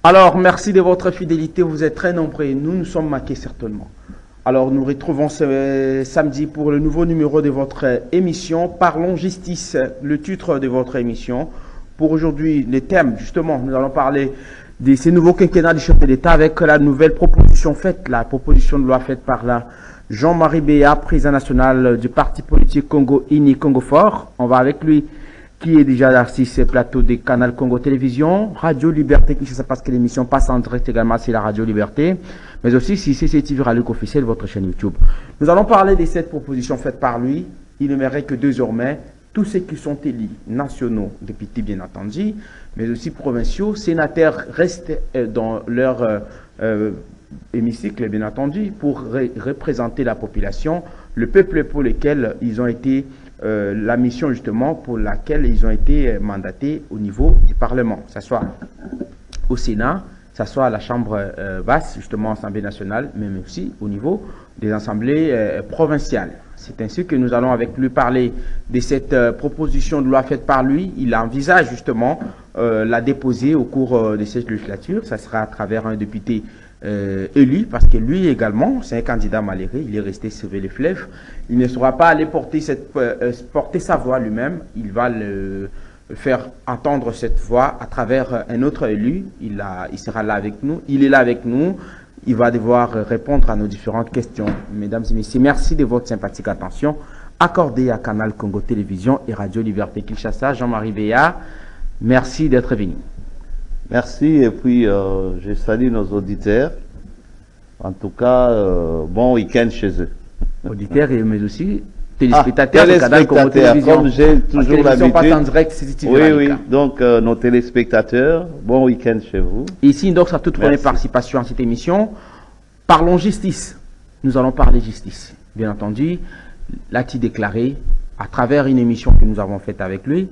Alors, merci de votre fidélité. Vous êtes très nombreux. Nous sommes marqués certainement. Alors, nous retrouvons ce samedi pour le nouveau numéro de votre émission Parlons Justice, le titre de votre émission. Pour aujourd'hui, les thèmes, justement, nous allons parler de ces nouveaux quinquennats du chef de l'État avec la nouvelle proposition faite, la proposition de loi faite par la Jean-Marie Béa, président national du parti politique Congo Uni Congo Fort. On va avec lui, qui est déjà sur ce plateau des Canal Congo Télévision, Radio Liberté, qui sait parce que l'émission passe en direct également sur la Radio Liberté, mais aussi si c'est CCTV Radio officiel, votre chaîne YouTube. Nous allons parler de cette proposition faite par lui. Il ne mérite que désormais tous ceux qui sont élus nationaux, députés bien entendu, mais aussi provinciaux, sénateurs restent dans leur hémicycle bien entendu pour représenter la population, le peuple pour lequel ils ont été, la mission justement pour laquelle ils ont été mandatés au niveau du Parlement, que ce soit au Sénat, que ce soit à la Chambre basse, justement Assemblée nationale, mais aussi au niveau des assemblées provinciales. C'est ainsi que nous allons avec lui parler de cette proposition de loi faite par lui. Il envisage justement la déposer au cours de cette législature. Ça sera à travers un député élu, parce que lui également, c'est un candidat malheureux, il est resté sur les fleuves. Il ne sera pas allé porter sa voix lui-même. Il va faire entendre cette voix à travers un autre élu. Il sera là avec nous. Il est là avec nous. Il va devoir répondre à nos différentes questions. Mesdames et messieurs, merci de votre sympathique attention accordée à Canal Congo Télévision et Radio Liberté Kinshasa. Jean-Marie Béa, merci d'être venu. Merci, et puis je salue nos auditeurs. En tout cas, bon week-end chez eux. Auditeurs, mais aussi téléspectateurs de Canal Congo Télévision. Comme j'ai toujours l'habitude. En direct, CCTV oui, oui. Donc, nos téléspectateurs, bon week-end chez vous. Ici, donc, à toute première participation à cette émission, parlons justice. Nous allons parler justice. Bien entendu, l'a-t-il déclaré, à travers une émission que nous avons faite avec lui,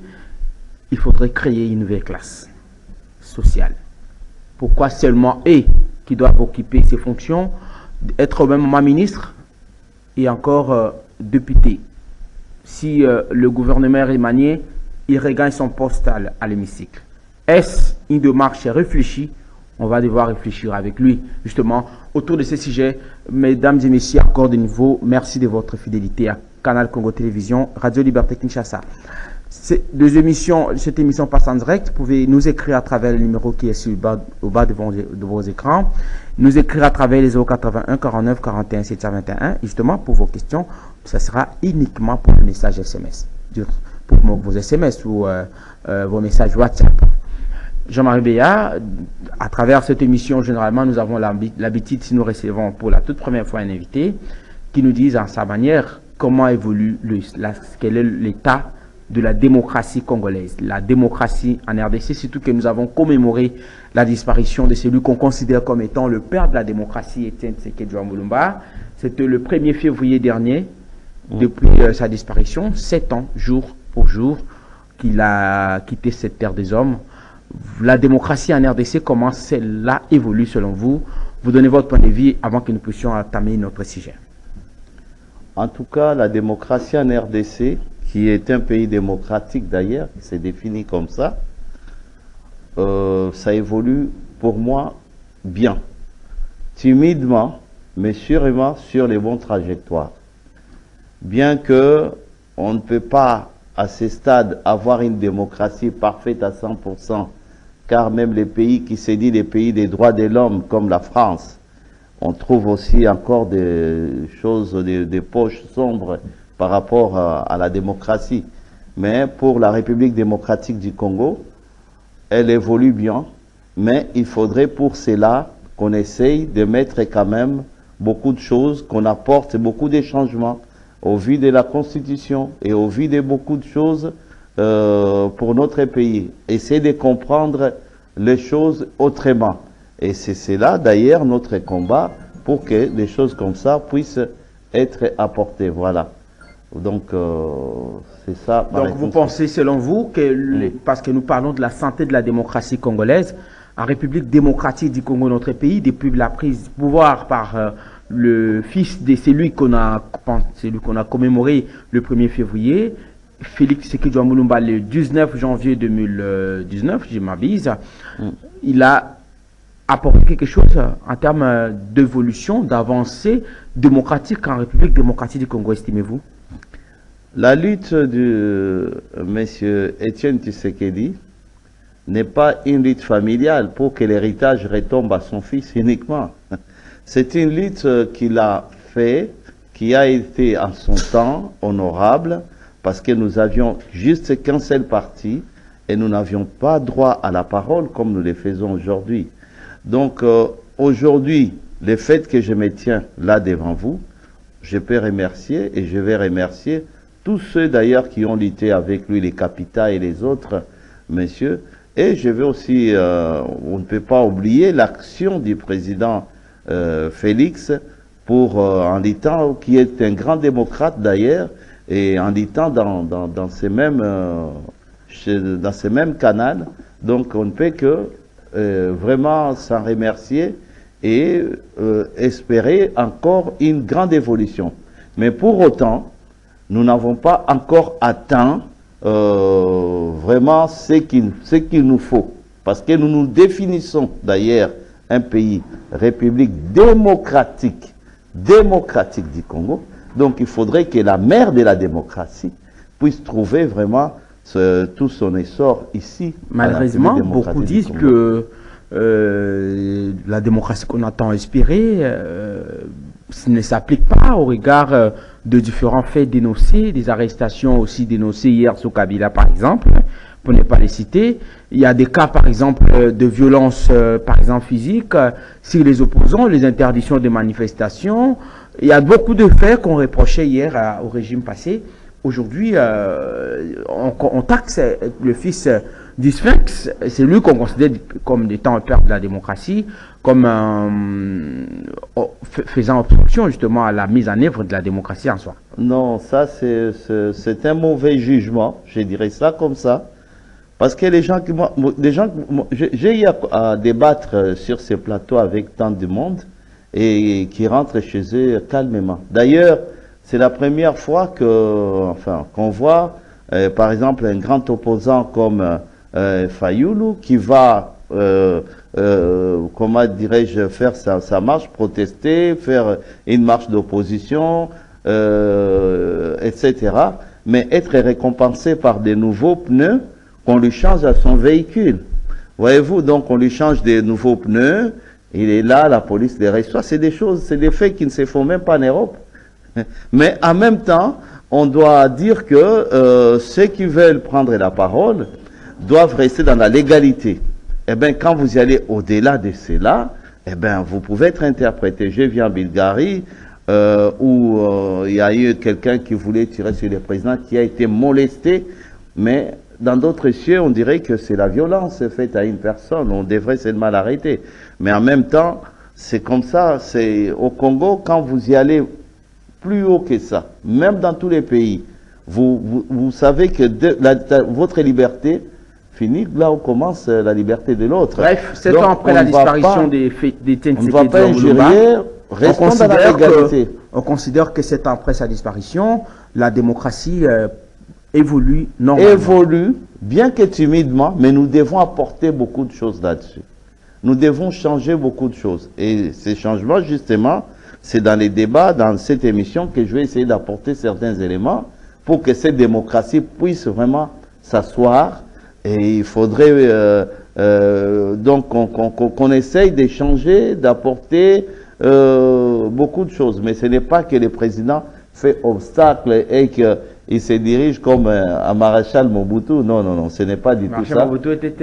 il faudrait créer une nouvelle classe sociale. Pourquoi seulement eux qui doivent occuper ces fonctions, être au même moment ministre et encore député? Si le gouvernement est manié, il regagne son poste à l'hémicycle. Est-ce une démarche réfléchie? On va devoir réfléchir avec lui, justement, autour de ces sujets. Mesdames et messieurs, encore de nouveau, merci de votre fidélité à Canal Congo Télévision, Radio Liberté Kinshasa. Cette émission passe en direct. Vous pouvez nous écrire à travers le numéro qui est au bas de vos écrans. Nous écrire à travers les 081 49 41 721. Justement, pour vos questions, ça sera uniquement pour le message SMS. Pour vos SMS ou vos messages WhatsApp. Jean-Marie Béa, à travers cette émission, généralement, nous avons l'habitude, si nous recevons pour la toute première fois un invité, qui nous dise en sa manière comment évolue quel est l'état de la démocratie congolaise, la démocratie en RDC, surtout que nous avons commémoré la disparition de celui qu'on considère comme étant le père de la démocratie, Étienne Tshisekedi Mulumba. C'était le 1er février dernier, depuis sa disparition, 7 ans, jour pour jour, qu'il a quitté cette terre des hommes. La démocratie en RDC, comment celle-là évolue selon vous? Vous donnez votre point de vue avant que nous puissions entamer notre sujet. En tout cas, la démocratie en RDC, qui est un pays démocratique d'ailleurs, c'est défini comme ça, ça évolue pour moi bien. Timidement, mais sûrement sur les bonnes trajectoires. Bien que on ne peut pas à ce stade avoir une démocratie parfaite à 100%, car même les pays qui se disent les pays des droits de l'homme, comme la France, on trouve aussi encore des choses, des poches sombres par rapport à la démocratie. Mais pour la République démocratique du Congo, elle évolue bien, mais il faudrait pour cela qu'on essaye de mettre quand même beaucoup de choses, qu'on apporte beaucoup de changements au vu de la Constitution et au vu de beaucoup de choses pour notre pays. Essayer de comprendre les choses autrement. Et c'est cela d'ailleurs notre combat pour que des choses comme ça puissent être apportées. Voilà. Donc, c'est ça. Donc, vous pensez, selon vous, que parce que nous parlons de la santé de la démocratie congolaise, en République démocratique du Congo, notre pays, depuis la prise de pouvoir par le fils de celui qu'on a commémoré le 1er février, Félix Tshisekedi le 19 janvier 2019, je m'abuse, il a apporter quelque chose en termes d'évolution, d'avancée démocratique en République démocratique du Congo, estimez-vous? La lutte de M. Étienne Tshisekedi n'est pas une lutte familiale pour que l'héritage retombe à son fils uniquement. C'est une lutte qu'il a fait, qui a été en son temps honorable, parce que nous avions juste qu'un seul parti et nous n'avions pas droit à la parole comme nous le faisons aujourd'hui. Donc aujourd'hui, le fait que je me tiens là devant vous, je peux remercier et je vais remercier tous ceux d'ailleurs qui ont lutté avec lui, les Capita et les autres messieurs. Et je vais aussi, on ne peut pas oublier l'action du président Félix en luttant, qui est un grand démocrate d'ailleurs, et en luttant dans ces mêmes canaux. Donc on ne peut que vraiment s'en remercier et espérer encore une grande évolution. Mais pour autant, nous n'avons pas encore atteint vraiment ce qu'il nous faut. Parce que nous nous définissons d'ailleurs un pays, République démocratique du Congo. Donc il faudrait que la mère de la démocratie puisse trouver vraiment tout son essor ici. Malheureusement, beaucoup disent que la démocratie qu'on a tant espérée ne s'applique pas au regard de différents faits dénoncés, des arrestations aussi dénoncées hier sur Kabila par exemple, pour ne pas les citer. Il y a des cas par exemple de violence par exemple physique sur les opposants, les interdictions de manifestations. Il y a beaucoup de faits qu'on reprochait hier au régime passé. Aujourd'hui, on taxe le fils du Sphinx, c'est lui qu'on considère comme étant un père de la démocratie, comme faisant obstruction justement à la mise en œuvre de la démocratie en soi. Non, ça c'est un mauvais jugement, je dirais ça comme ça. Parce que les gens j'ai eu à débattre sur ces plateaux avec tant de monde et qui rentrent chez eux calmement. D'ailleurs, c'est la première fois qu'on voit, par exemple, un grand opposant comme Fayoulou qui va, comment dirais-je, faire sa marche, protester, faire une marche d'opposition, etc. Mais être récompensé par des nouveaux pneus qu'on lui change à son véhicule. Voyez-vous, donc on lui change des nouveaux pneus, il est là, la police les reçoit. C'est des choses, c'est des faits qui ne se font même pas en Europe. Mais en même temps, on doit dire que ceux qui veulent prendre la parole doivent rester dans la légalité. Eh bien, quand vous y allez au-delà de cela, eh bien, vous pouvez être interprété. Je viens en Bulgarie, où il y a eu quelqu'un qui voulait tirer sur le président, qui a été molesté, mais dans d'autres cieux, on dirait que c'est la violence faite à une personne. On devrait seulement l'arrêter. Mais en même temps, c'est comme ça. C'est au Congo, quand vous y allez plus haut que ça, même dans tous les pays, vous savez que votre liberté finit là où commence la liberté de l'autre. Bref, 7 ans après la disparition des Tshisekedi, on ne va pas injurier, restons dans la légalité. On considère que 7 ans après sa disparition, la démocratie évolue normalement. Évolue, bien que timidement, mais nous devons apporter beaucoup de choses là-dessus. Nous devons changer beaucoup de choses. Et ces changements, justement, c'est dans les débats, dans cette émission, que je vais essayer d'apporter certains éléments pour que cette démocratie puisse vraiment s'asseoir. Et il faudrait donc qu'on essaye d'échanger, d'apporter beaucoup de choses. Mais ce n'est pas que le président fait obstacle et qu'il se dirige comme un maréchal Mobutu. Non, non, non, ce n'est pas du tout ça. Mobutu était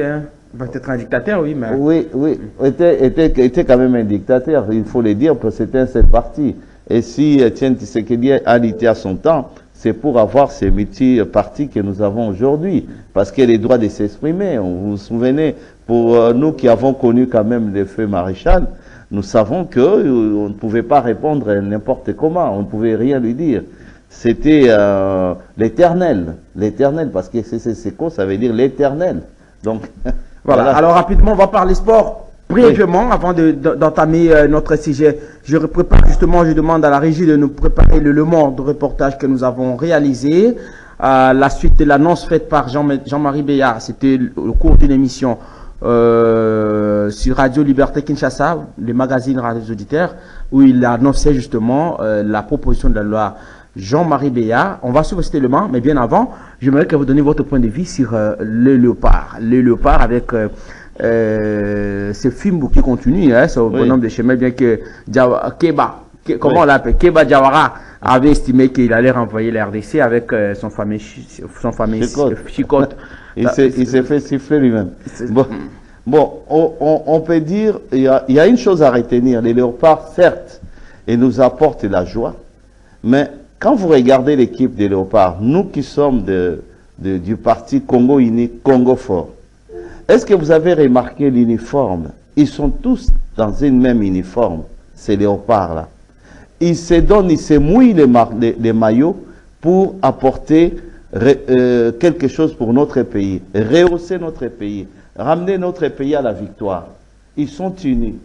peut-être un dictateur, oui, mais... Oui, oui, était quand même un dictateur, il faut le dire, parce que c'était un seul parti. Et si Etienne Tshisekedi a lutté à son temps, c'est pour avoir ces multi-partis que nous avons aujourd'hui. Parce qu'il y a les droits de s'exprimer. Vous vous souvenez, pour nous qui avons connu quand même le feu maréchal, nous savons qu'on ne pouvait pas répondre n'importe comment, on ne pouvait rien lui dire. C'était l'éternel, parce que c'est quoi, ça veut dire l'éternel. Donc, voilà. Alors rapidement, on va parler sport brièvement avant d'entamer notre sujet. Je prépare justement, je demande à la régie de nous préparer le Le Monde reportage que nous avons réalisé. La suite de l'annonce faite par Jean-Marie Béat, c'était au cours d'une émission sur Radio Liberté Kinshasa, le magazine Radio Auditeurs, où il annonçait justement la proposition de la loi Jean-Marie Béat. On va suivre cet élément, mais bien avant, j'aimerais que vous donniez votre point de vue sur le léopard. Le léopard avec ce film qui continue, hein, c'est au bonhomme de chemin, bien que Keba, comment on l'appelle, Keba Jawara avait estimé qu'il allait renvoyer la RDC avec son fameux chicote. Il s'est fait siffler lui-même. Bon, on peut dire, il y a une chose à retenir. Les léopards, certes, ils nous apportent la joie, mais quand vous regardez l'équipe des léopards, nous qui sommes du parti Congo Uni, Congo Fort, est-ce que vous avez remarqué l'uniforme? Ils sont tous dans une même uniforme, ces léopards-là. Ils se donnent, ils se mouillent les maillots pour apporter quelque chose pour notre pays, rehausser notre pays, ramener notre pays à la victoire. Ils sont unis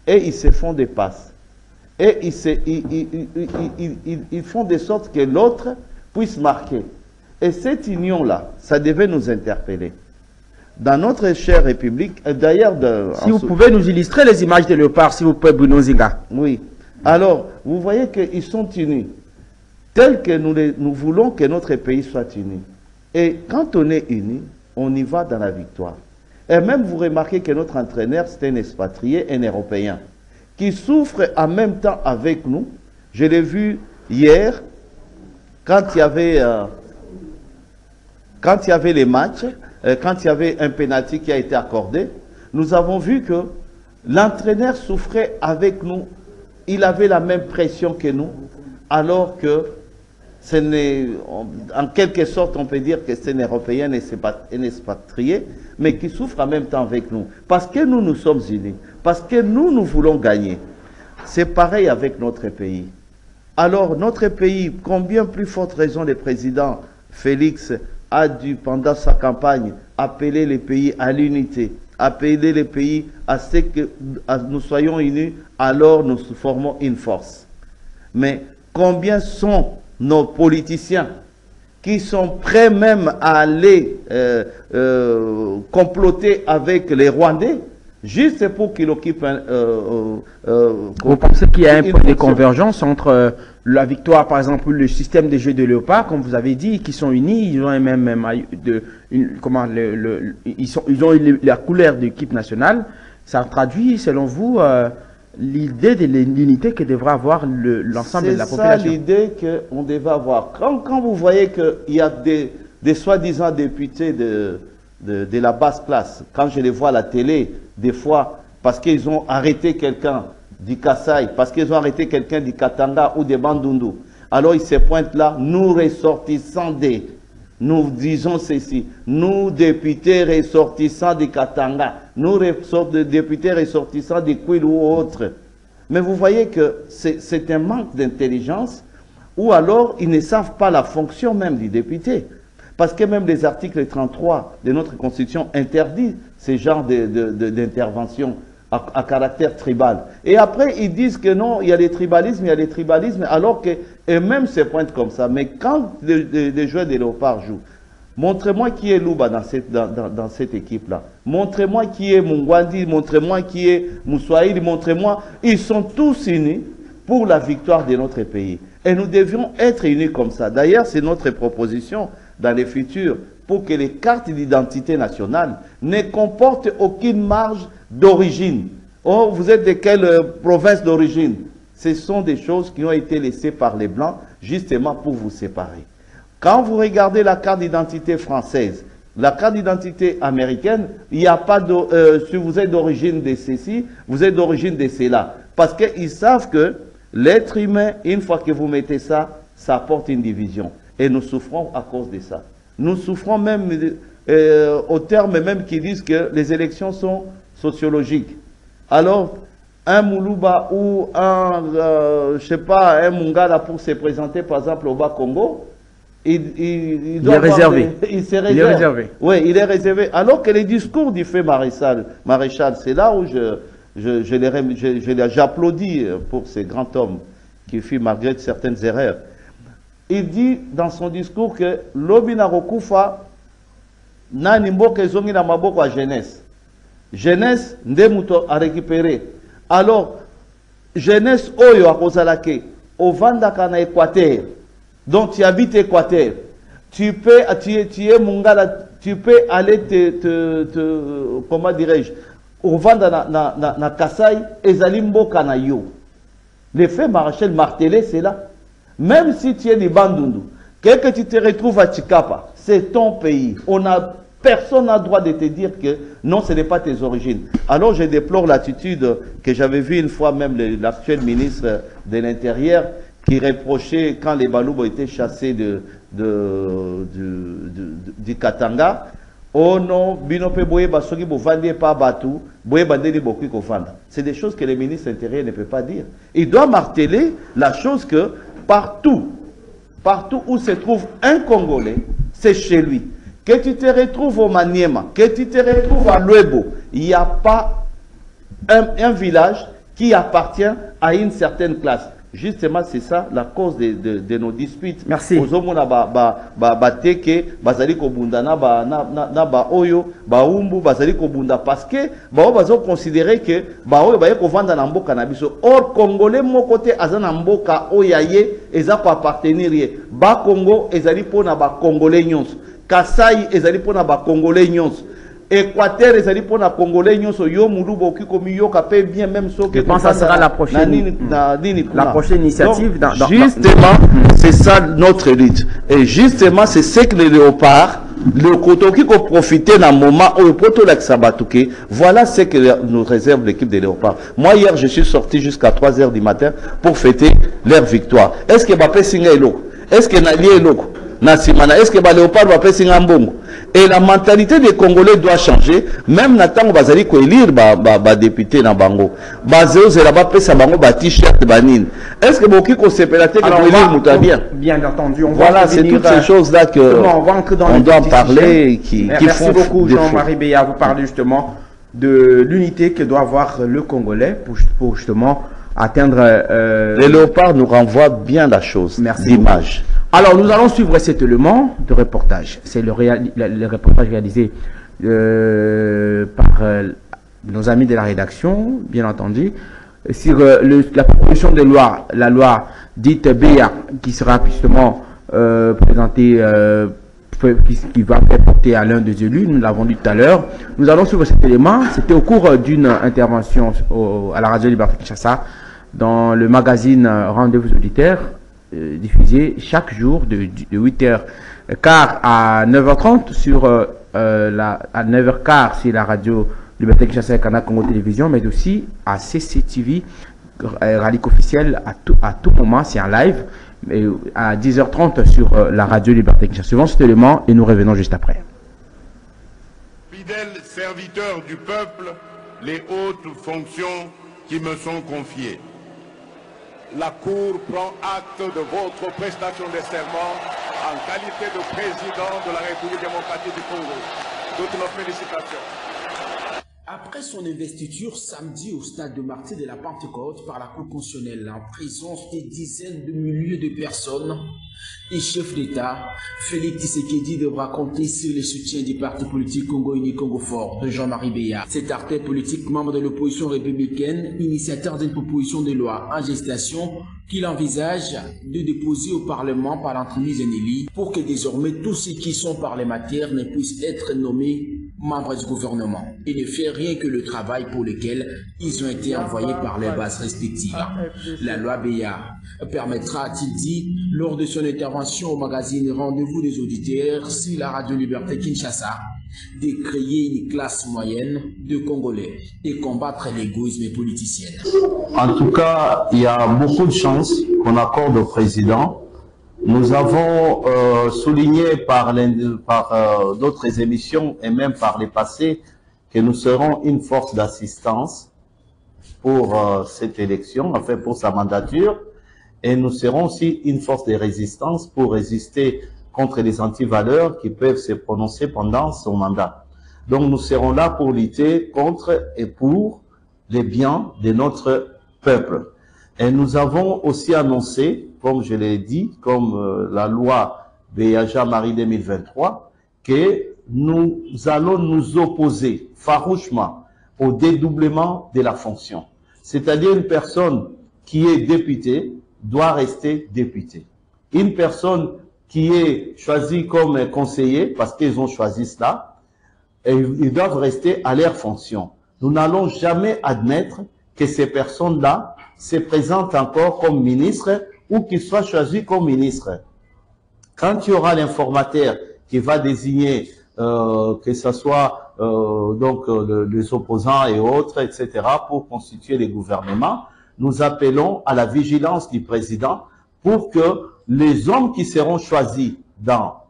et ils se font des passes. Et ils font de sorte que l'autre puisse marquer. Et cette union-là, ça devait nous interpeller. Dans notre chère République, d'ailleurs... Si vous pouvez nous illustrer les images de léopards, s'il vous plaît, Bruno Zinga. Oui. Alors, vous voyez qu'ils sont unis, tel que nous voulons que notre pays soit uni. Et quand on est unis, on y va dans la victoire. Et même, vous remarquez que notre entraîneur, c'est un expatrié, un Européen, qui souffre en même temps avec nous. Je l'ai vu hier, quand il y avait les matchs, quand il y avait un penalty qui a été accordé, nous avons vu que l'entraîneur souffrait avec nous. Il avait la même pression que nous, alors que en quelque sorte, on peut dire que c'est un Européen et un expatrié, mais qui souffre en même temps avec nous. Parce que nous sommes unis, parce que nous voulons gagner. C'est pareil avec notre pays. Alors, notre pays, combien plus forte raison le président Félix a dû, pendant sa campagne, appeler les pays à l'unité, appeler les pays à ce que nous soyons unis, alors nous formons une force. Mais combien sont nos politiciens qui sont prêts même à aller comploter avec les Rwandais, juste pour qu'ils occupent vous pensez qu'il y a un point de convergence entre la victoire, par exemple, le système de jeu de léopard, comme vous avez dit, qui sont unis, ils ont ils ont la couleur de l'équipe nationale. Ça traduit, selon vous, l'idée de l'unité que devra avoir l'ensemble de la population. C'est ça l'idée qu'on devait avoir. Quand vous voyez qu'il y a des soi-disant députés de la basse classe, quand je les vois à la télé, des fois, parce qu'ils ont arrêté quelqu'un du Kasaï, parce qu'ils ont arrêté quelqu'un du Katanga ou des Bandundu, alors ils se pointent là, nous ressortissants nous disons ceci, nous députés ressortissants du Katanga, nous députés ressortissants du Kwilu ou autres. Mais vous voyez que c'est un manque d'intelligence, ou alors ils ne savent pas la fonction même du député. Parce que même les articles 33 de notre Constitution interdisent ce genre d'intervention à caractère tribal. Et après, ils disent que non, il y a les tribalismes, alors qu'eux-mêmes se pointent comme ça. Mais quand les joueurs des léopards jouent, montrez-moi qui est Louba dans cette équipe-là. Montrez-moi qui est Mungwandi, montrez-moi qui est Moussoaïl, montrez-moi. Ils sont tous unis pour la victoire de notre pays. Et nous devions être unis comme ça. D'ailleurs, c'est notre proposition dans le futur, pour que les cartes d'identité nationale ne comportent aucune marge d'origine. Oh, vous êtes de quelle province d'origine? Ce sont des choses qui ont été laissées par les Blancs, justement pour vous séparer. Quand vous regardez la carte d'identité française, la carte d'identité américaine, il n'y a pas de... si vous êtes d'origine de ceci, vous êtes d'origine de cela. Parce qu'ils savent que l'être humain, une fois que vous mettez ça, ça apporte une division. Et nous souffrons à cause de ça. Nous souffrons même au terme même qui disent que les élections sont sociologiques. Alors, un Moulouba ou je sais pas, un Mungala pour se présenter par exemple au Bas-Congo, il doit est réservé. Il est réservé. Oui, il est réservé. Alors que les discours du fait maréchal, c'est là où j'applaudis pour ce grand homme qui fit malgré certaines erreurs. Il dit dans son discours que l'Obina Rokufa n'a ni mboka ezongi na maboko à jeunesse. jeunesse ndemuto a récupéré. Alors jeunesse oyo a kozalake au Vandaka na Équateur, donc tu habites Équateur, tu es Mongala, tu peux aller comment dirais-je, au Vanda na Kasai et Zalimbo Kanayo. L'effet Maréchal martelé, c'est là. Même si tu es des Bandundu, que tu te retrouves à Chikapa, c'est ton pays. Personne n'a le droit de te dire que non, ce n'est pas tes origines. Alors je déplore l'attitude que j'avais vue une fois même l'actuel ministre de l'Intérieur qui reprochait quand les Baloubs étaient chassés du Katanga. Oh non, binope boye basoki bovandi pas batu, boye bandeli bokui kofanda. C'est des choses que le ministre de l'Intérieur ne peut pas dire. Il doit marteler la chose que partout où se trouve un Congolais, c'est chez lui. Que tu te retrouves au Maniema, que tu te retrouves à Luebo, il n'y a pas un village qui appartient à une certaine classe. Justement, c'est ça la cause de nos disputes. Merci. Parce que ils considérer que or Congolais mon côté azanamboka oyaye ezako appartenir ba Congo ezali pona ba Congolais nyonso. Kasai ezali pona ba Congolais nyonso. Équateur ezali pona Congolais nyonso yo mulubo okikomi yo kapé bien même so que je pense que ça sera la prochaine initiative. Donc, justement, c'est ça notre lutte. Et justement, c'est ce que les léopards, le Kotoki qui profiter d'un moment où le proto l'Axabatouké, voilà ce que nous réserve l'équipe des léopards. Moi, hier, je suis sorti jusqu'à 3 h du matin pour fêter leur victoire. Est-ce que Mbappé Singa est loco? Est-ce que Nali est loco? Nassimana, est-ce que les léopards va faire Singa Mbongo? Et la mentalité des Congolais doit changer. Même Nathan Bazali ko élire député na bango. Bazéo Zeraba pesa bango ba t-shirt banine. Est-ce que beaucoup ko sepelate ko élire Moutabien? Bien entendu, on voilà, c'est toutes ces choses là que on doit parler qui merci font beaucoup Jean-Marie Beya, vous parlez justement de l'unité que doit avoir le Congolais pour justement atteindre les léopards nous renvoient bien la chose. Merci l'image. Alors, nous allons suivre cet élément de reportage. C'est le reportage réalisé par nos amis de la rédaction, bien entendu, sur la proposition de loi, la loi dite BEA, qui sera justement présentée, qui va être portée à l'un des élus. Nous l'avons dit tout à l'heure. Nous allons suivre cet élément. C'était au cours d'une intervention à la radio Liberté Kinshasa dans le magazine Rendez-vous auditeurs, diffusé chaque jour de 8h15 à 9h30 sur à 9h15 sur la radio Liberté Kinshasa et Canal Congo Télévision, mais aussi à CCTV Rallye officiel à tout moment, c'est en live, et à 10h30 sur la radio Liberté Kinshasa. Suivons cet élément et nous revenons juste après. Fidèles serviteurs du peuple, les hautes fonctions qui me sont confiées. La Cour prend acte de votre prestation de serment en qualité de président de la République démocratique du Congo. Toutes nos félicitations. Après son investiture samedi au stade de Martyrs de la Pentecôte par la Cour constitutionnelle en présence des dizaines de milliers de personnes, le chef d'État, Félix Tshisekedi, devra compter sur le soutien du parti politique Congo Uni Congo Fort de Jean-Marie Beya. Cet artère politique, membre de l'opposition républicaine, initiateur d'une proposition de loi en gestation qu'il envisage de déposer au Parlement par l'entremise d'un élu pour que désormais tous ceux qui sont parlementaires ne puissent être nommés membres du gouvernement et ne faire rien que le travail pour lequel ils ont été envoyés par les bases respectives. La loi Beya permettra, a-t-il dit, lors de son intervention au magazine Rendez-vous des auditeurs sur la radio Liberté Kinshasa, de créer une classe moyenne de Congolais et combattre l'égoïsme politicien. En tout cas, il y a beaucoup de chances qu'on accorde au président. Nous avons souligné par d'autres émissions et même par les passés que nous serons une force d'assistance pour cette élection, enfin pour sa mandature, et nous serons aussi une force de résistance pour résister contre les antivaleurs qui peuvent se prononcer pendant son mandat. Donc nous serons là pour lutter contre et pour les biens de notre peuple. Et nous avons aussi annoncé, comme je l'ai dit, comme la loi Beya-Marie 2023, que nous allons nous opposer farouchement au dédoublement de la fonction. C'est-à-dire une personne qui est députée doit rester députée. Une personne qui est choisie comme conseiller, parce qu'ils ont choisi cela, et ils doivent rester à leur fonction. Nous n'allons jamais admettre que ces personnes-là se présentent encore comme ministres ou qu'ils soient choisis comme ministres. Quand il y aura l'informateur qui va désigner, que ce soit donc les opposants et autres, etc., pour constituer les gouvernements, nous appelons à la vigilance du président pour que les hommes qui seront choisis dans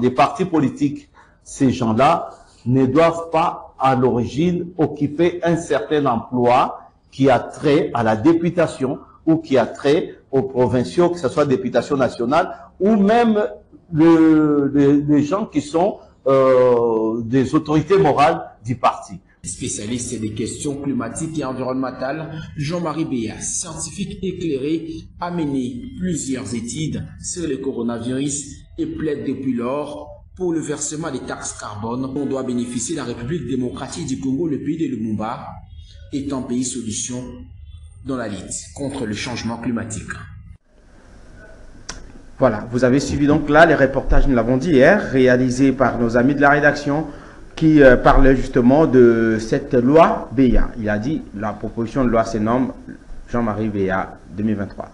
des partis politiques, ces gens-là ne doivent pas à l'origine occuper un certain emploi qui a trait à la députation ou qui a trait aux provinciaux, que ce soit députation nationale ou même les gens qui sont des autorités morales du parti. Spécialiste des questions climatiques et environnementales, Jean-Marie Béa, scientifique éclairé, a mené plusieurs études sur le coronavirus et plaide depuis lors pour le versement des taxes carbone dont doit bénéficier la République démocratique du Congo, le pays de Lumumba, étant pays solution dans la lutte contre le changement climatique. Voilà, vous avez suivi donc là les reportages, nous l'avons dit hier, réalisés par nos amis de la rédaction qui parlaient justement de cette loi Béa. Il a dit la proposition de loi se nomme Jean-Marie Béa 2023.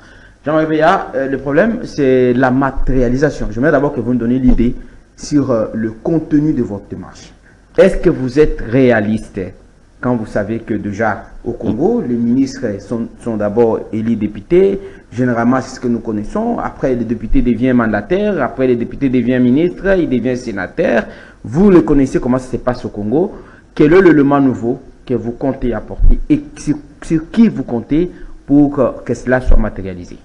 Jean-Marie Béa, le problème c'est la matérialisation. J'aimerais d'abord que vous me donniez l'idée sur le contenu de votre démarche. Est-ce que vous êtes réaliste quand vous savez que déjà au Congo, les ministres sont d'abord élus députés, généralement c'est ce que nous connaissons, après les députés deviennent mandataires, après les députés deviennent ministres, ils deviennent sénateurs. Vous le connaissez comment ça se passe au Congo. Quel est l'élément nouveau que vous comptez apporter et sur qui vous comptez pour que cela soit matérialisé?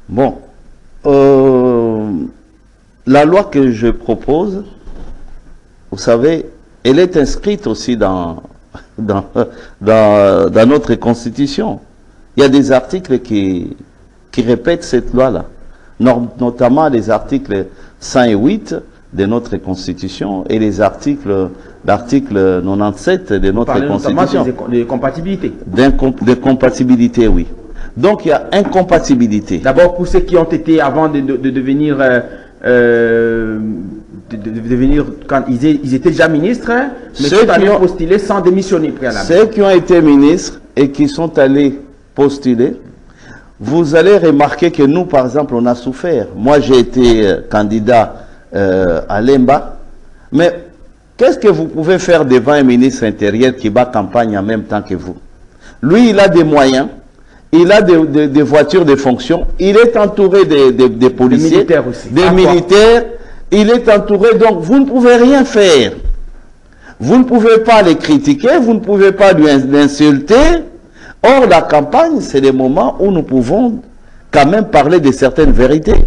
Bon, la loi que je propose, vous savez, elle est inscrite aussi dans notre Constitution. Il y a des articles qui répètent cette loi-là, notamment les articles 108 de notre Constitution et l'article 97 de notre Constitution. De compatibilité. De compatibilité, oui. Donc il y a incompatibilité. D'abord pour ceux qui ont été avant de devenir quand ils étaient déjà ministres, mais ceux qui ont postulé sans démissionner préalablement. Ceux qui ont été ministres et qui sont allés postuler, vous allez remarquer que nous, par exemple, on a souffert. Moi, j'ai été candidat à Lemba, mais qu'est-ce que vous pouvez faire devant un ministre intérieur qui bat campagne en même temps que vous? Lui, il a des moyens, il a des voitures de fonction, il est entouré des policiers, des militaires aussi. Des militaires, il est entouré, donc vous ne pouvez rien faire. Vous ne pouvez pas les critiquer, vous ne pouvez pas lui insulter. Or, la campagne, c'est le moment où nous pouvons quand même parler de certaines vérités.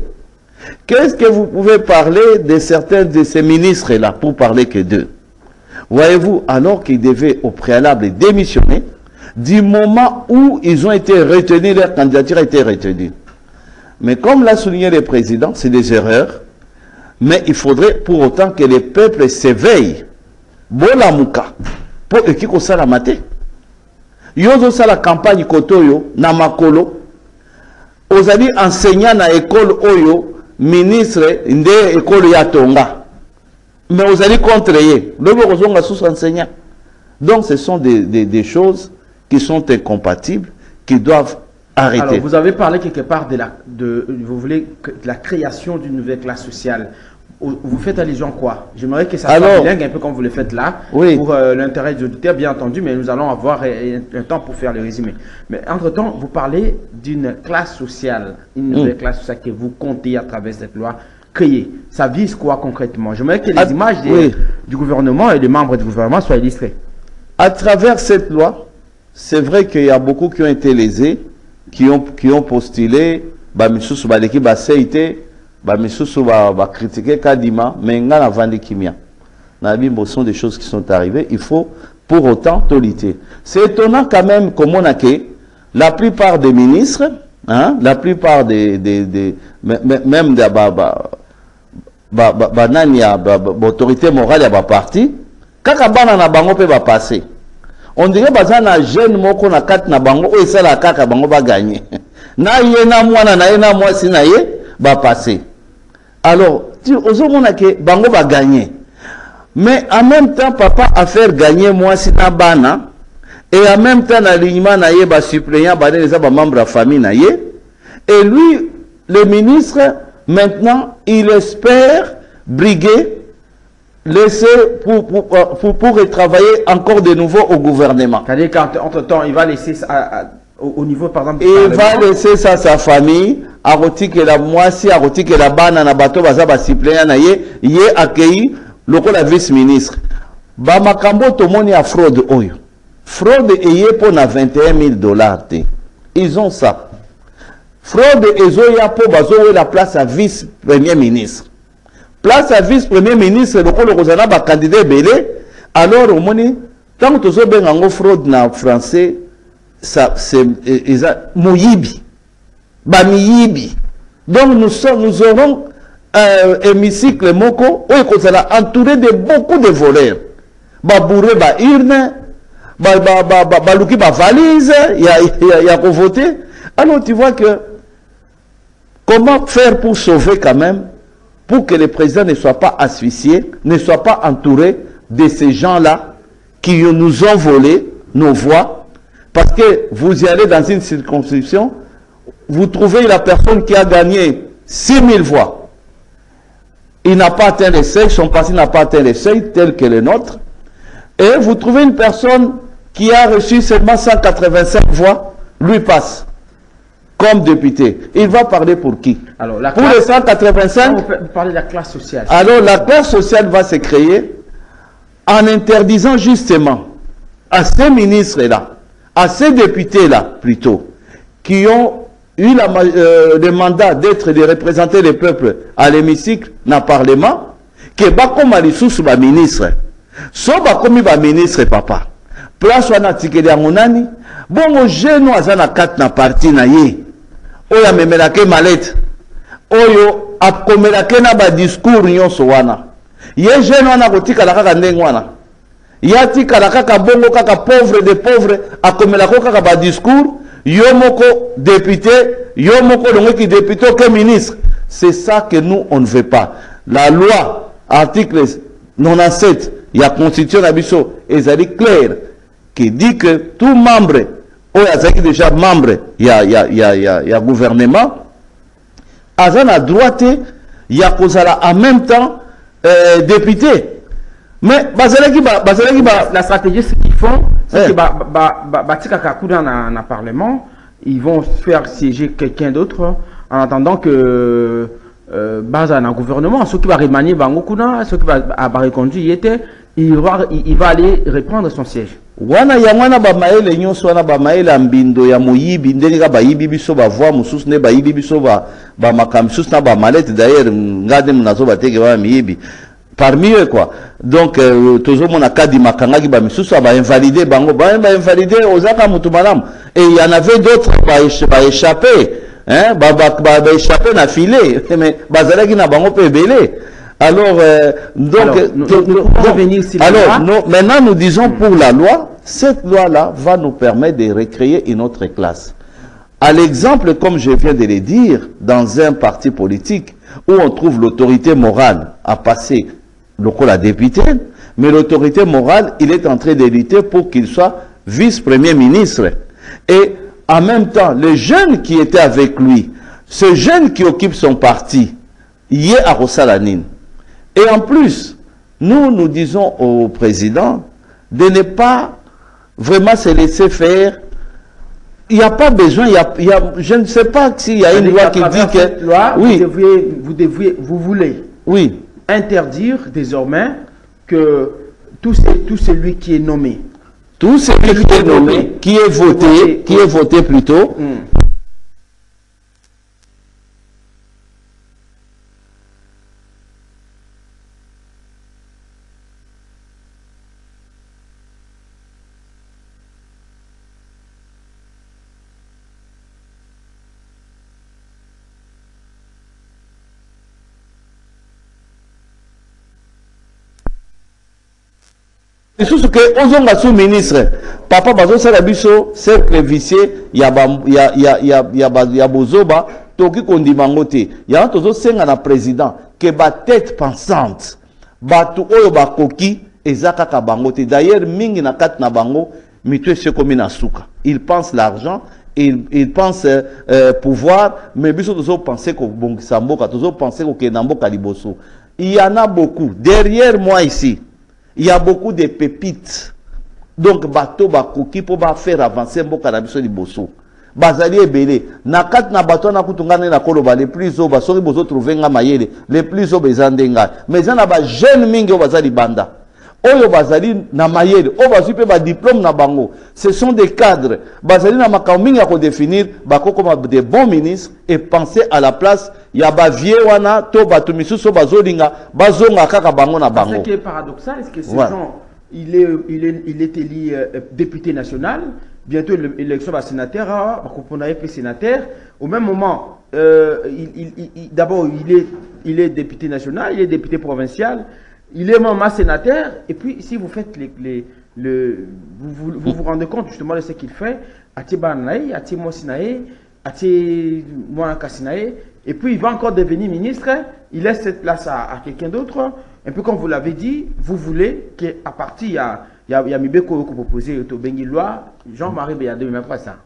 Qu'est-ce que vous pouvez parler de certains de ces ministres-là pour parler que d'eux? Voyez-vous, alors qu'ils devaient au préalable démissionner, du moment où ils ont été retenus, leur candidature a été retenue. Mais comme l'a souligné le président, c'est des erreurs, mais il faudrait pour autant que les peuples s'éveillent. Bola muka, pour ekiko sala mate. Yozo sala campagne kotoyo, na makolo, ozali enseignant na école oyo, ministre nde école ya tonga. Mais ozali contre ye, lobo kozonga sous enseignant. Donc ce sont des choses qui sont incompatibles, qui doivent arrêter. Alors, vous avez parlé quelque part vous voulez de la création d'une nouvelle classe sociale. Vous faites allusion à quoi? J'aimerais que ça soit bilingue, un peu comme vous le faites là, oui, pour l'intérêt des auditeurs, bien entendu, mais nous allons avoir un temps pour faire le résumé. Mais entre-temps, vous parlez d'une classe sociale, une nouvelle classe sociale que vous comptez à travers cette loi créer. Ça vise quoi concrètement? J'aimerais que les images du gouvernement et des membres du gouvernement soient illustrées. À travers cette loi, c'est vrai qu'il y a beaucoup qui ont été lésés, qui ont postulé, bamisusu baleki baseite, bamisusu ba critiquer Kadima, mais ngana vandi kimia. Nabimbo sont des choses qui sont arrivées, il faut pour autant toliter. C'est étonnant quand même comme on a que la plupart des ministres, hein, la plupart même de l'autorité morale ya ba parti, kaka bana na bango pe ba passer. On dirait baza na jeune moko na kati na bango o esala kaka bango ba gagner. Na ye na mwana na ye na mwasi na ye ba passer. Alors, tu ozomona ke bango ba gagner. Mais en même temps papa a faire gagner mwasi na bana et en même temps l'alignement na ye ba suppléant ba les ba membre de la famille na ye et lui le ministre maintenant il espère briguer laisser pour retravailler encore de nouveau au gouvernement. C'est-à-dire qu'entre-temps, il va laisser ça au niveau, par exemple, il va laisser ça à sa famille, à retirer la moitié, à retirer la banane, na bateau, baza ba suppléant na ye accueilli le vice-ministre. Ba makambo to moni a fraude oyo. Fraude eye pour na $21,000 te. Ils ont ça. Fraude ezoya pour bazo la place à vice-premier ministre. Place à vice-premier ministre, le Rosana ba candidat belé, alors au moni, tant que tu as un fraude na français, ça c'est Mouyibi. Bamiyibi. Donc nous aurons un hémicycle moko, où il sera entouré de beaucoup de voleurs. Ba bourré, ba urne, ba luki, ba valise, il y a voter. Alors tu vois que, comment faire pour sauver quand même, pour que le président ne soit pas asphyxié, ne soit pas entouré de ces gens-là qui nous ont volé nos voix, parce que vous y allez dans une circonscription, vous trouvez la personne qui a gagné 6 000 voix. Il n'a pas atteint les seuils, son parti n'a pas atteint les seuils tel que le nôtre, et vous trouvez une personne qui a reçu seulement 185 voix, lui passe comme député. Il va parler pour qui? Alors, la pour classe, les 185, vous parlez de la classe sociale. Alors la classe sociale va se créer en interdisant justement à ces ministres-là, à ces députés-là plutôt, qui ont eu le mandat d'être de représenter le peuple à l'hémicycle, dans le Parlement, que comme à l'issous ba ministre, soit comme ba ministre papa, place wana tikeli ya monani, bon jeune azana kat na parti na ye, oya memelake malette, oyo akomelake na ba discours nyonso wana. Ye jeune wana kotika la kaka ndenge wana. Ya tika la kaka bongo kaka pauvre de pauvre akomelako kaka ba discours, yo moko député, yo moko longo ki député que ministre. C'est ça que nous on ne veut pas. La loi article 97 il y a constitution d'abisso ezali clair qui dit que tout membre ou azaki déjà membre il y a gouvernement azan à droite il y a kozala en même temps député. Mais la stratégie ce qu'ils font c'est que batika kakuna na parlement ils vont faire siéger quelqu'un d'autre en attendant que baza na gouvernement ceux qui va remanier bango kuna ceux qui va reconduire était il va aller reprendre son siège. Wana ya mwana ba maele nyonso wana ba maele mbindo ya moyibi ndenge ka ba yibi biso ba voix mususu ne ba yibi biso ba makamsusu na ba malette d'ailleurs ngade munazo bateke ba miyibi parmi eux quoi. Donc toujours mon akadi makanga ki ba misusu ba invalider bango ba invalider ozaka mutu malam et il y en avait d'autres ba échappé hein ba échappé na filet mais bazalaki na bango pe belé. Alors, maintenant nous disons pour la loi, cette loi-là va nous permettre de recréer une autre classe. À l'exemple, comme je viens de le dire, dans un parti politique où on trouve l'autorité morale à passer le col à député, mais l'autorité morale, il est en train de lutter pour qu'il soit vice-premier ministre. Et en même temps, les jeunes qui étaient avec lui, ce jeune qui occupe son parti, il est à Rossalanine. Et en plus, nous disons au président de ne pas vraiment se laisser faire. Il n'y a pas besoin, je ne sais pas s'il y a une loi qui dit que... Loi, oui. Vous voulez oui. interdire désormais que tout celui qui est nommé. Tout celui qui est nommé, qui est voté plutôt... lisusu ke ozonga sous ministre papa bazosala biso cercle vicieux ya bozoba toki kondima ngo te yango tozosenga na président ke batête pensante bato oyo bakoki eza kaka bango te. D'ailleurs mingi na kati na bango mito esekomi na suka, il pense l'argent, il pense pouvoir, mais biso tozo penser ko bongisa mboka, tozo penser ko kenda mboka liboso. Il y en a beaucoup derrière moi ici. Il y a beaucoup de pépites. Donc bato bakoki po ba faire avancer mboka na biso liboso. Bazali ebele na kat na bato na kutungana na koloba les plus oba soki bozo trouver nga mayele les plus oba ezandenga mais na ba jeune mingi o bazali banda oyo bazali na mayele o bazwi pe ba diplôme na bango, ce sont des cadres bazali na makao mingi ya ko définir bako comme des bons ministres et penser à la place ya ba vie wana to bato misusu bazolinga bazonga kaka bango na bango. Ce qui est paradoxal, est-ce que ces gens il est élu député national, bientôt l'élection va sénateur, on a été sénateur. Au même moment, d'abord il est député national, il est député provincial, il est membre sénateur. Et puis si vous faites vous rendez compte justement de ce qu'il fait, Atibanaï, Atimosinaï, Atimouakasinaï, et puis il va encore devenir ministre. Il laisse cette place à quelqu'un d'autre. Un peu comme vous l'avez dit, vous voulez qu'à partir il y a Mibeko qui proposé au Bengi loi Jean-Marie Béa 2023 ça.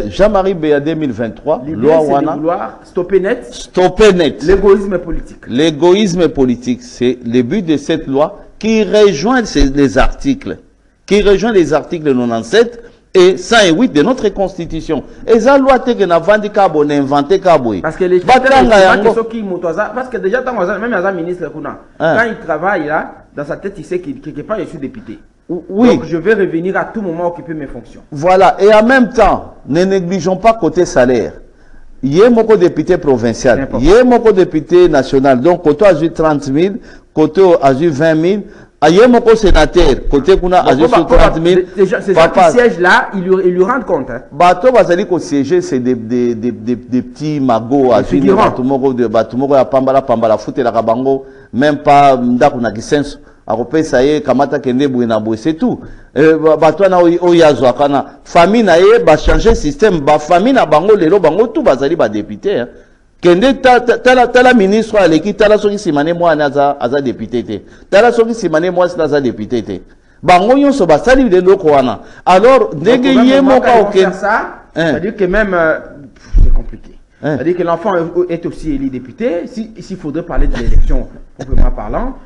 Jean-Marie Béa 2023 loi wana vouloir stopper net. Stopper net. L'égoïsme politique. L'égoïsme politique, c'est le but de cette loi qui rejoint les articles 97 et 108 de notre constitution. Et ça loi te que na vandi kabo na inventé kabo. Parce que les parce que déjà même un ministre quand il travaille là dans sa tête il sait quelque part je suis député. Oui. Donc je vais revenir à tout moment occuper mes fonctions. Voilà, et en même temps, ne négligeons pas côté salaire. Il y a mon député provincial, il y a mon député national. Donc côté a 30 000, côté a 20 000. Il y a mon sénateur, côté qu'on a 30 000. Ces gens qui siègent là, ils lui rendent compte. Bateau Bazali ko siéger, c'est des petits magots à Batumoro de Batumoro à Pambala foot et la Rabango, même pas Ndakuna Gisenso. Arope ça y est, Kamata Kende Bouinabo, c'est tout. Batouana Oyazwa Kana. Famille na ye, ba changer système, ba famille na bango, lelo bango, tout Bazali ba député. Kende tala ministre à l'équipe, tala soki simane moi aza député te. Tala soki simane moi aza député te. Bango yon so basali de loko wana. Alors, ndenge yé mo ka oké. C'est-à-dire que même, c'est compliqué. C'est-à-dire que l'enfant est aussi élu député. S'il faudrait parler de l'élection, proprement parlant,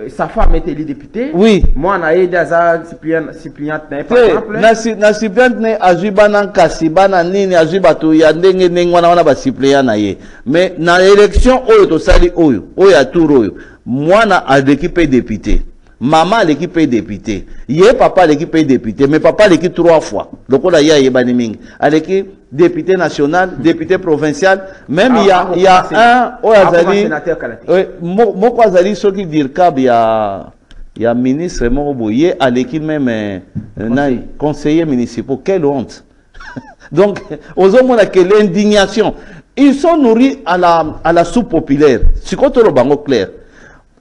sa femme est élue députée. Oui. Moi, on a aidé à Cyprien, par exemple. Na Cyprien ne ajuba kasiba na nini ajuba tu ya ndenge ndenge wana ba Cyprien na ye. Mais na élection oyo to sali oyo ya tour oyo. Moi na a l'équipe député. Maman l'équipe est député. Yé papa l'équipe est député. Mais papa l'équipe 3 fois. Donc on a yé baniming. À l'équipe député national, député provincial. Même il y a un au Azali. Moi quoi Azali ce qui dire qu'il y a ministre Moroboye à l'équipe même conseiller municipal. Quelle honte. Donc aux hommes on a que l'indignation. Ils sont nourris à la soupe populaire. C'est quoi le bango clair.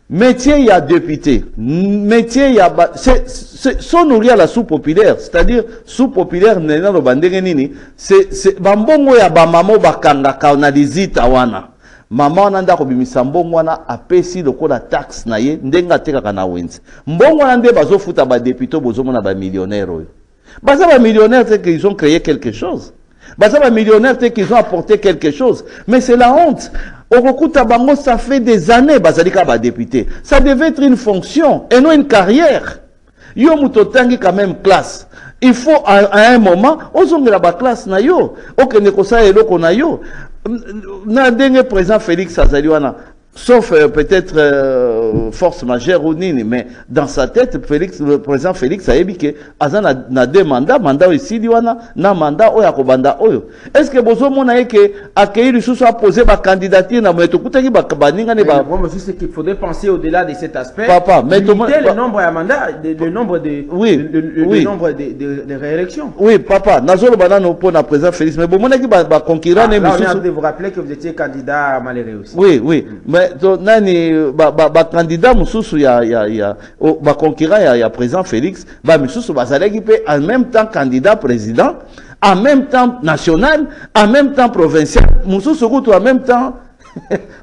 Métier, il y a député. Métier, il y a... sont nourris à la soupe populaire. C'est-à-dire, soupe populaire, c'est... Bambongo ya bamamo bakanga kaonalizita wana. Mama nanda ko bimisa mbongo wana apesi lokola taxe na ye ndenga teka kana wenzi. Mbongo wana nde bazofuta ba député bozomona ba millionnaire oyo. Baza ba millionnaire c'est qu'ils ont créé quelque chose. Baza ba millionnaire c'est qu'ils ont apporté quelque chose. Mais c'est la honte. Orokuta bango, ça fait des années, bazalika ba député. Ça devait être une fonction et non une carrière. Yo mutotangi quand même classe. Il faut à un moment, ozongela ba classe na yo. Ok, nekosa eloko na yo. Na ndenge président Félix Azaliwana. Sauf peut-être force majeure ou nini, mais dans sa tête, le président Félix a ébiqué, Azan a deux mandats, mandat ici, na mandat oya kobanda oyo. Est-ce que bozo mona que accueillir le sous a posé ma candidature na meto kutaki ba baninga ne ba. Moi je sais qu'il faudrait penser au-delà de cet aspect. Papa, mais le nombre de mandats, le nombre de le nombre de réélections. Oui, papa, nazolo banano pour na président Félix, mais bon mona ki ba concurrent ne monsieur. Vous vous rappelez que vous étiez candidat à Maléré aussi. Oui, oui. Mais nani candidat mususu ya concurrent ya président Félix mususu bazalaki pe en même temps candidat président, en même temps national, en même temps provincial, mususu kutu en même temps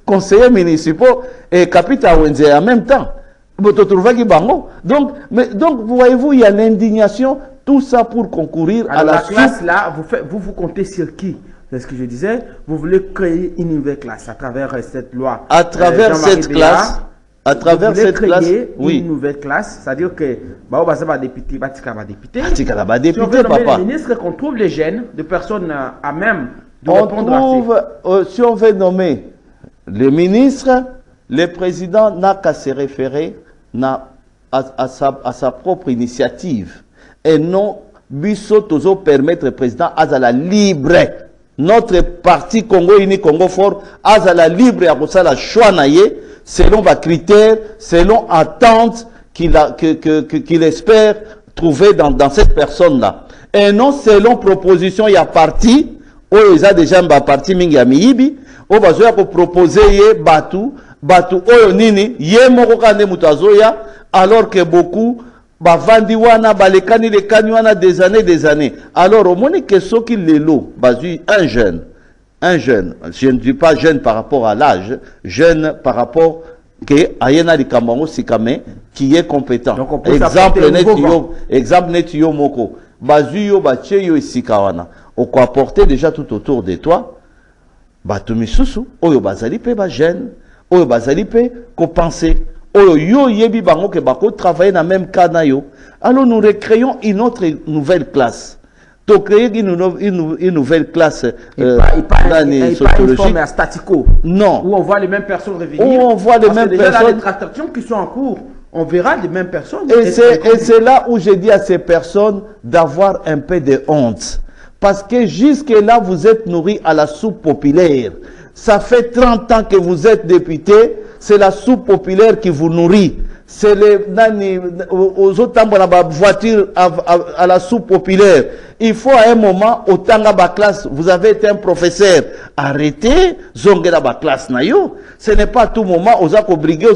conseiller municipal et capitaine Wenze en même temps. Donc voyez-vous, il y a l'indignation, tout ça pour concourir à la classe là, vous comptez sur qui? C'est ce que je disais, vous voulez créer une nouvelle classe à travers cette loi. À travers cette classe, oui. Une nouvelle classe, c'est-à-dire que député, papa. Ministre qu'on trouve les jeunes de personnes à même de on répondre trouve, si on veut nommer le ministre, le président n'a qu'à se référer à sa propre initiative et non biso tozo permettre président azala libre. Notre parti Congo Uni Congo Fort azala libre à la choix naie selon les critères, selon attente qu'il espère trouver dans cette personne là, et non selon proposition il y a parti où il a déjà un parti mingi ya miyibi où bazoya ko proposer batu oyo nini ye moko kande mutazoya, alors que beaucoup bavandi wana balekani lekani wana des années. Alors au moins que ce qui lelo bazu un jeune, je ne dis pas jeune par rapport à l'âge, jeune par rapport que ayena likambango sikame qui est compétent. Exemple net yo moko bazu yo bache yo isikawana o ko apporter déjà tout autour de toi batu misusu oyo bazali pe ba jeune oyo bazali pe ko penser oyo yo yebi bango ke bako travailler dans même cas na yo. Alors nous recréons une autre nouvelle classe. To créer une nouvelle classe sociologique statico. Non. Où on voit les mêmes personnes revenir. Où on voit les mêmes personnes. Les tractations qui sont en cours, on verra les mêmes personnes. Et c'est là où j'ai dit à ces personnes d'avoir un peu de honte. Parce que jusque-là, vous êtes nourris à la soupe populaire. Ça fait 30 ans que vous êtes député, c'est la soupe populaire qui vous nourrit. C'est aux autres voitures à la soupe populaire. Il faut à un moment, au temps de la classe, vous avez été un professeur. Arrêtez, zongera la classe nayo. Ce n'est pas à tout moment, aux briguer,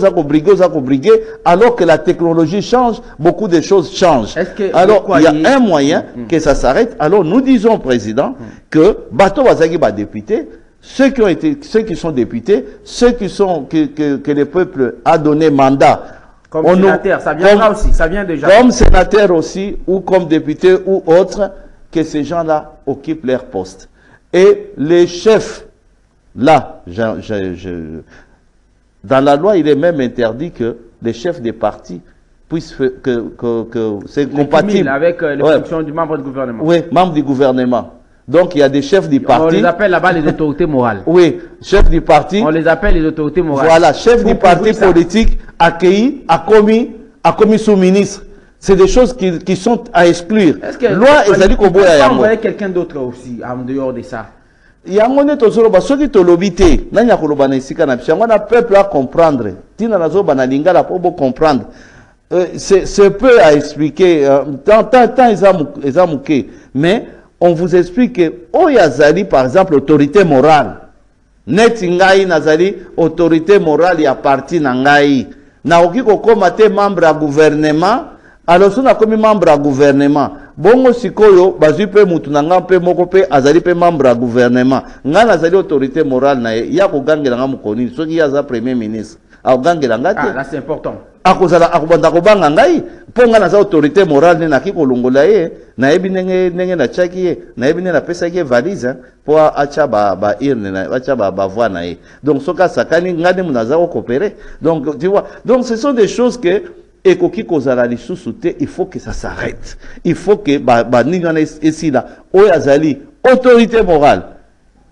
alors que la technologie change, beaucoup de choses changent. Alors, il y a un moyen que ça s'arrête. Alors, nous disons, président, que Bato Wazagi va député, ceux qui sont députés, ceux que le peuple a donné mandat. Comme sénateur, ça viendra aussi, ça vient déjà. Comme sénateur aussi, ou comme député ou autre, que ces gens-là occupent leur poste. Et les chefs, là, dans la loi, il est même interdit que les chefs des partis puissent que c'est compatible avec les fonctions du membre du gouvernement. Oui, membre du gouvernement. Donc il y a des chefs du parti. On les appelle là-bas les autorités morales. Oui, chefs du parti. On les appelle les autorités morales. Voilà, chefs du parti politique accueillis, a commis sous-ministre. C'est des choses qui sont à exclure. Est-ce que loi on envoyer quelqu'un d'autre aussi en dehors de ça? Il y a un tozoloba soki tolobité nanya koloba na isika na biso ngana peuple à comprendre tina nazo bana lingala pour comprendre. C'est peu à expliquer tant ezamuke, mais on vous explique que Oyazali, par exemple, autorité morale. Net ngai nazali, autorité morale ya parti nangai. Na oki kokoma te membre à gouvernement, alors si on a commis membre à gouvernement, bongo sikoyo, bazu pe mutu nanga pe moko pe azali pe membre à gouvernement. Nga nazali autorité morale na ya ko gangela nga mukoni, soki yaza premier ministre. Ah, là c'est important. Akubanda kobanga ngai ponga na za autorité morale na ki kolongola ye na yebi nenge na chaki ye na yebi na pesa ye valise pour acha ba irne na acha ba voix na ye. Donc soka sakani ngane munaza ko coopérer. Donc tu vois, donc ce sont des choses que ekoki kozala lisusu te, il faut que ça s'arrête. Il faut que ba ningana ici là oyazali autorité morale.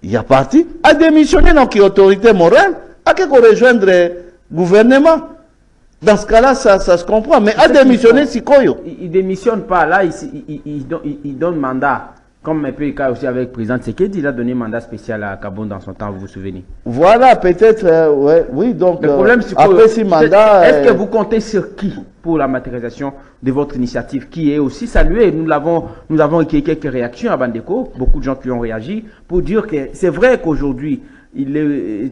Il y a parti à démissionner donc autorité morale à que rejoindre gouvernement. Dans ce cas-là, ça se comprend. Mais à démissionner, c'est quoi? Il ne démissionne pas. Là, il donne mandat. Comme un peu le cas aussi avec le président Tshisekedi, il a donné mandat spécial à Kabon dans son temps, vous vous souvenez? Voilà, peut-être, ouais, oui. Donc, le problème, c'est après ce mandat... Est-ce que vous comptez sur qui pour la matérialisation de votre initiative, qui est aussi saluée? Nous avons écrit quelques réactions à Bandeko, beaucoup de gens qui ont réagi, pour dire que c'est vrai qu'aujourd'hui,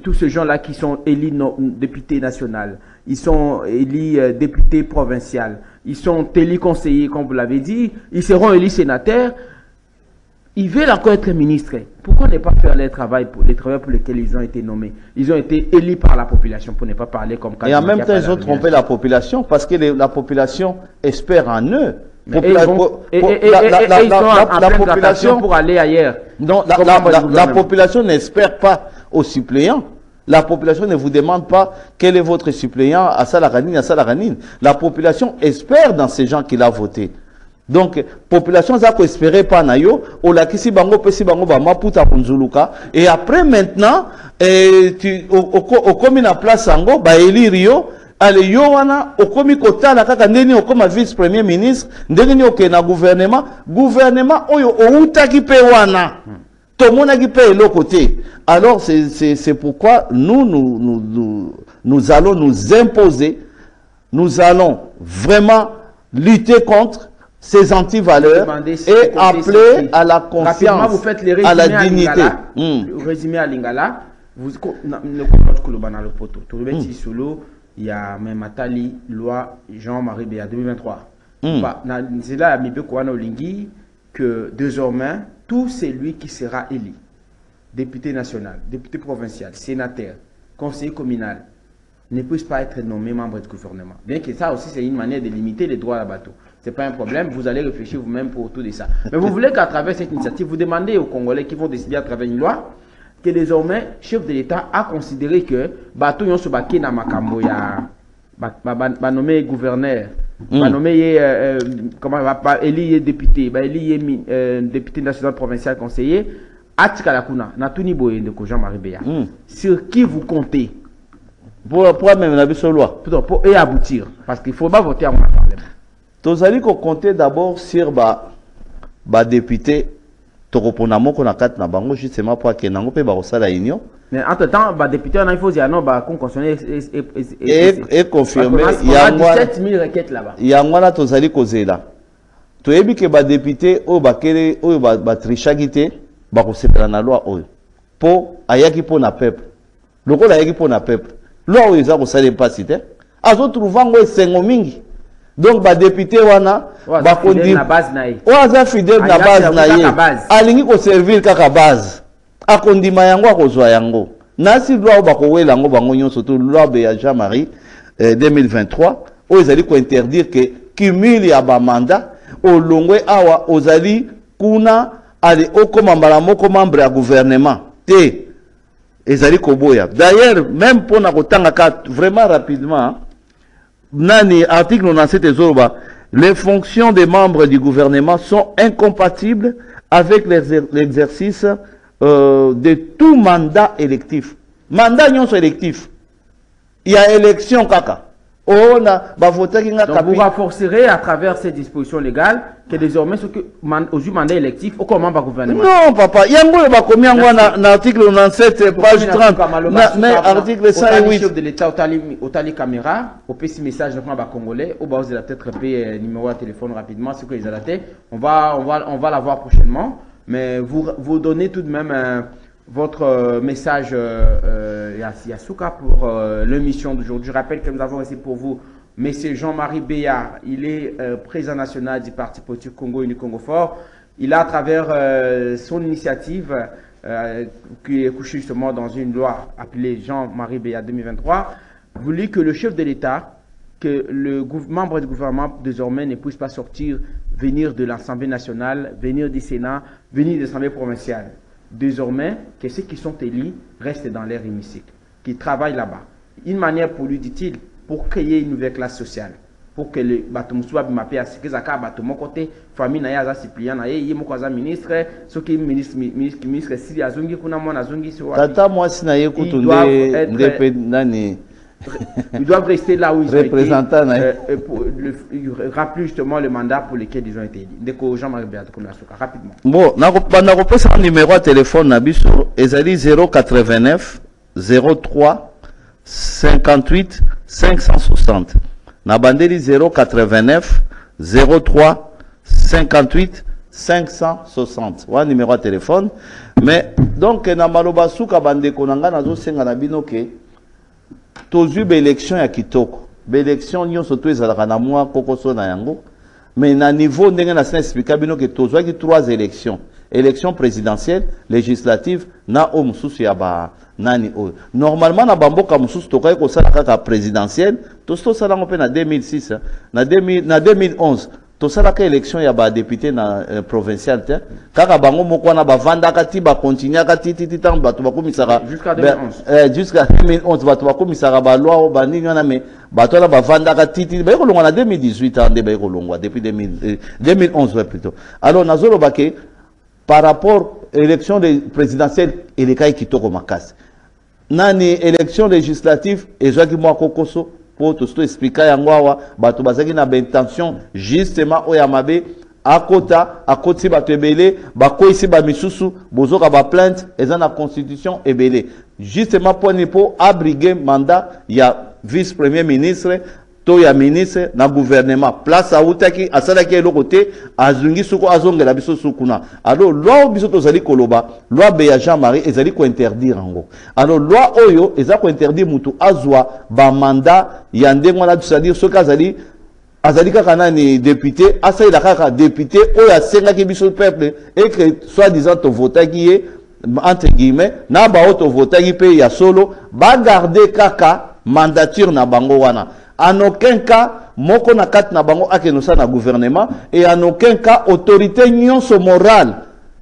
tous ces gens-là qui sont élus députés nationaux, ils sont élus députés provinciaux, ils sont élus conseillers, comme vous l'avez dit, ils seront élus sénateurs, ils veulent encore être ministres. Pourquoi ne pas faire les travaux pour lesquels ils ont été nommés? Ils ont été élus par la population, pour ne pas parler comme... Et en même temps, ils ont trompé la population, parce que la population espère en eux. La population pour aller ailleurs. Non, la population n'espère pas aux suppléants. La population ne vous demande pas quel est votre suppléant à Salaranine, à Salaranine. La population espère dans ces gens qu'il a voté. Donc, population ça peut espérer pas nayo, au lakisi bango pesi bango ba maputa kunzuluka, et après maintenant, au commune en place sango, ba elirio, ale yo wana, au komi kota la kaka ndeni au comme vice-premier ministre, ndeni oke na gouvernement oyo outa ki pe wana. Tout le monde a qui paye l'autre côté. Alors, c'est pourquoi nous allons nous imposer, nous allons vraiment lutter contre ces antivaleurs et appeler à la confiance, vous faites les à la dignité. Le résumé à Lingala, il y a même Atali, loi Jean-Marie Béa 2023. C'est là, que désormais, tout celui qui sera élu, député national, député provincial, sénateur, conseiller communal, ne puisse pas être nommé membre du gouvernement. Bien que ça aussi, c'est une manière de limiter les droits à la bateau. Ce n'est pas un problème, vous allez réfléchir vous-même pour tout de ça. Mais vous voulez qu'à travers cette initiative, vous demandez aux Congolais qui vont décider à travers une loi, que désormais, le chef de l'État a considéré que bateau yon sobaki na makambo ya ba nommé gouverneur, ba nommé comment va élu député, ba élu député national provincial conseiller atika la kuna na tuni boye ndeko Jean-Marie Béa. Sur qui vous comptez pour même la loi pour et aboutir, parce qu'il faut pas voter à mon parlement. Tous allez qu'on compter d'abord sur ba député tokoponamo qu'on a quatre na bango justement pour que nango pe ba osala union. Mais entre temps, bah député on a il faut dire non bah qu'on constitue et confirmer il y a 17 000 requêtes là-bas. Il y a ngwana tozali kozela. To yebi ke ba député o ba kele o ba trishagité ba kosepela na loi oyo. Po ayaki po na peuple. Lokola ayaki po na peuple. Loi oyo za kosala pas cité. Azo trouvango esengo mingi. Donc ba député wana ba kondi na base na ye. Oza fidèle na base na ye. Alingi ko servir kaka base. Akondima yango akozwa yango. Nasi loi ba kowela yango bango nyonso to loi ya Jean-Marie 2023 o ezali ko interdire que cumul ya ba mandat au longwe awa ozali kuna ali okoma mbala moko membre ya gouvernement te ezali ko boya. D'ailleurs même pour na kotanga ka vraiment rapidement nani article 97 ezoroba les fonctions des membres du gouvernement sont incompatibles avec l'exercice de tout mandat électif. Mandat nyonso électif. Il y a élection kaka. On a voté qui n'a pas. Donc vous renforcerez à travers ces dispositions légales que désormais ce que aux mandat électif au comment va gouvernement. Non papa, il y a un peu combien dans l'article 97 page 30 mais article 108 chef de l'État au tali caméra au petit message de ba congolais au bas de la peut-être payer numéro de téléphone rapidement ce que ils adapté. On va l'avoir prochainement. Mais vous donnez tout de même votre message Yasuka pour l'émission d'aujourd'hui. Je rappelle que nous avons ici pour vous M. Jean-Marie Béa. Il est président national du Parti politique Congo Uni Congo Fort. Il a à travers son initiative qui est couchée justement dans une loi appelée Jean-Marie Béa 2023 voulu que le chef de l'État, que le membre du gouvernement désormais ne puisse pas sortir, venir de l'Assemblée nationale, venir du Sénat, venir de l'Assemblée provinciale. Désormais, que ceux qui sont élus restent dans leur hémicycle, qui travaillent là-bas. Une manière pour lui, dit-il, pour créer une nouvelle classe sociale, pour que le bateau soit mappé à ce que Zaka bateau mon côté, famille na ya suppliant na ye mo kaza ministre, ce qui ministre si azungi kuna mwana azungi so. Tata moi si na ye kutunde nani. Ils doivent rester là où ils représentant ont été. Il rappelle justement le mandat pour lequel ils ont été élus. Dès que Jean-Marie Béat rapidement. Bon, on a un numéro de téléphone nabiso ezali 089 03 58 560. Na bandeli 089 03 58 560. Wa numéro de téléphone. Mais donc na maloba suka bande konanga nazo senga na bino ke tozu be élection ya kitoko. Be élection nyonso to ezalaka na mwa kokoso na yango. Mais na niveau ndenge na sena expliquer bino ke tozu ki 3 élections. Élection présidentielle, législative, na o mususu ya ba nani o. Normalement na bamboka mususu tokai ko sala kaka présidentielle, to sala ngope na 2006, na 2011. To sala ka élection ya ba député na provincial te. Kaka bango moko na ba vanda kati ba continuer kati tant bato ba komisaka jusqu'à 2011. Jusqu'à 2011 bato ba komisaka ba loi ba ninga na me bato na ba vanda kati ba ko longwa na 2018 ande ba ko longwa depuis 2011 plutôt. Alors nazolo bake par rapport à l'élection présidentielle et les cas qui tombent ma casse. Nani élection législative et je qui moi kokoso pour tout expliquer yangoa bato bazaki na intention justement o yamabe akota akoti bato ebele bako ici ba misusu bozoka ba plainte eza na constitution ebele justement pour ne pas abriguer mandat ya vice premier ministre to ya ministre na gouvernement place a utaki asalaki eloko te azungi suko azongela biso sukuna. Alors loi biso tozali koloba loi beya Jean-Marie ezali ko interdire ngo. Alors loi oyo eza ko interdire mutu azwa ba mandat ya ndengo na c'est-à-dire soki azali kaka nani député asaila kaka député oyo asengaki biso peuple et que soi-disant to votaki ye entre guillemets na ba auto votaki pe ya solo ba garder kaka mandature na bango wana. En aucun cas, moko na kat na bango akenosa na gouvernement et en aucun cas autorité nyonso morale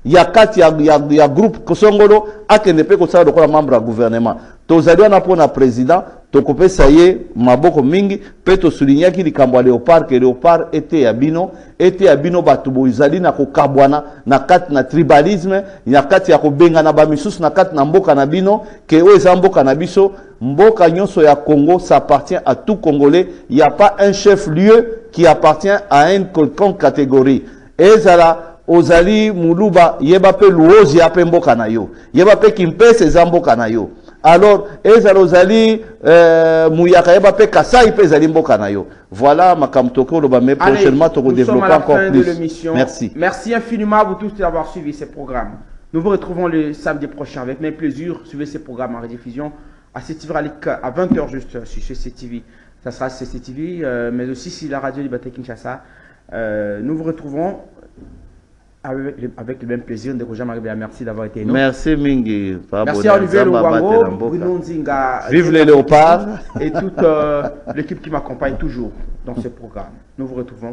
ya kat ya groupe kosongolo akenepe ko sala lokola membre ya gouvernement. Tozali na pona président tokopesa ye maboko mingi pe to souligner ki likambo ya Léopard que Léopard était ya bino bato boizali na kokabwana na kat na tribalisme ya kat ya kobenga na ba misusu na kat na mboka na bino ke o eza mboka na biso. Mboka nyonso ya Congo, ça appartient à tout Congolais. Il n'y a pas un chef-lieu qui appartient à une quelconque catégorie. Et ça, ozali muluba yeba pe luozi ya pe mboka na yo. Yeba pe kimpese za mboka na yo. Alors, ezala ozali muyaka yeba pe kasai pe zali mboka na yo. Voilà ma kamtoko loba mais prochainement to développer encore plus. Merci. Merci infiniment à vous tous d'avoir suivi ces programmes. Nous vous retrouvons le samedi prochain avec mes plaisirs. Suivez ces programmes en rediffusion à CTV à 20h juste sur CTV. Ça sera CTV, mais aussi sur la radio Liberté Kinshasa. Nous vous retrouvons avec le même plaisir. Merci d'avoir été nous. Merci Mingi. Merci à Olivier Louango, Bruno Nzinga, vive les léopards et toute l'équipe qui m'accompagne toujours dans ce programme. Nous vous retrouvons.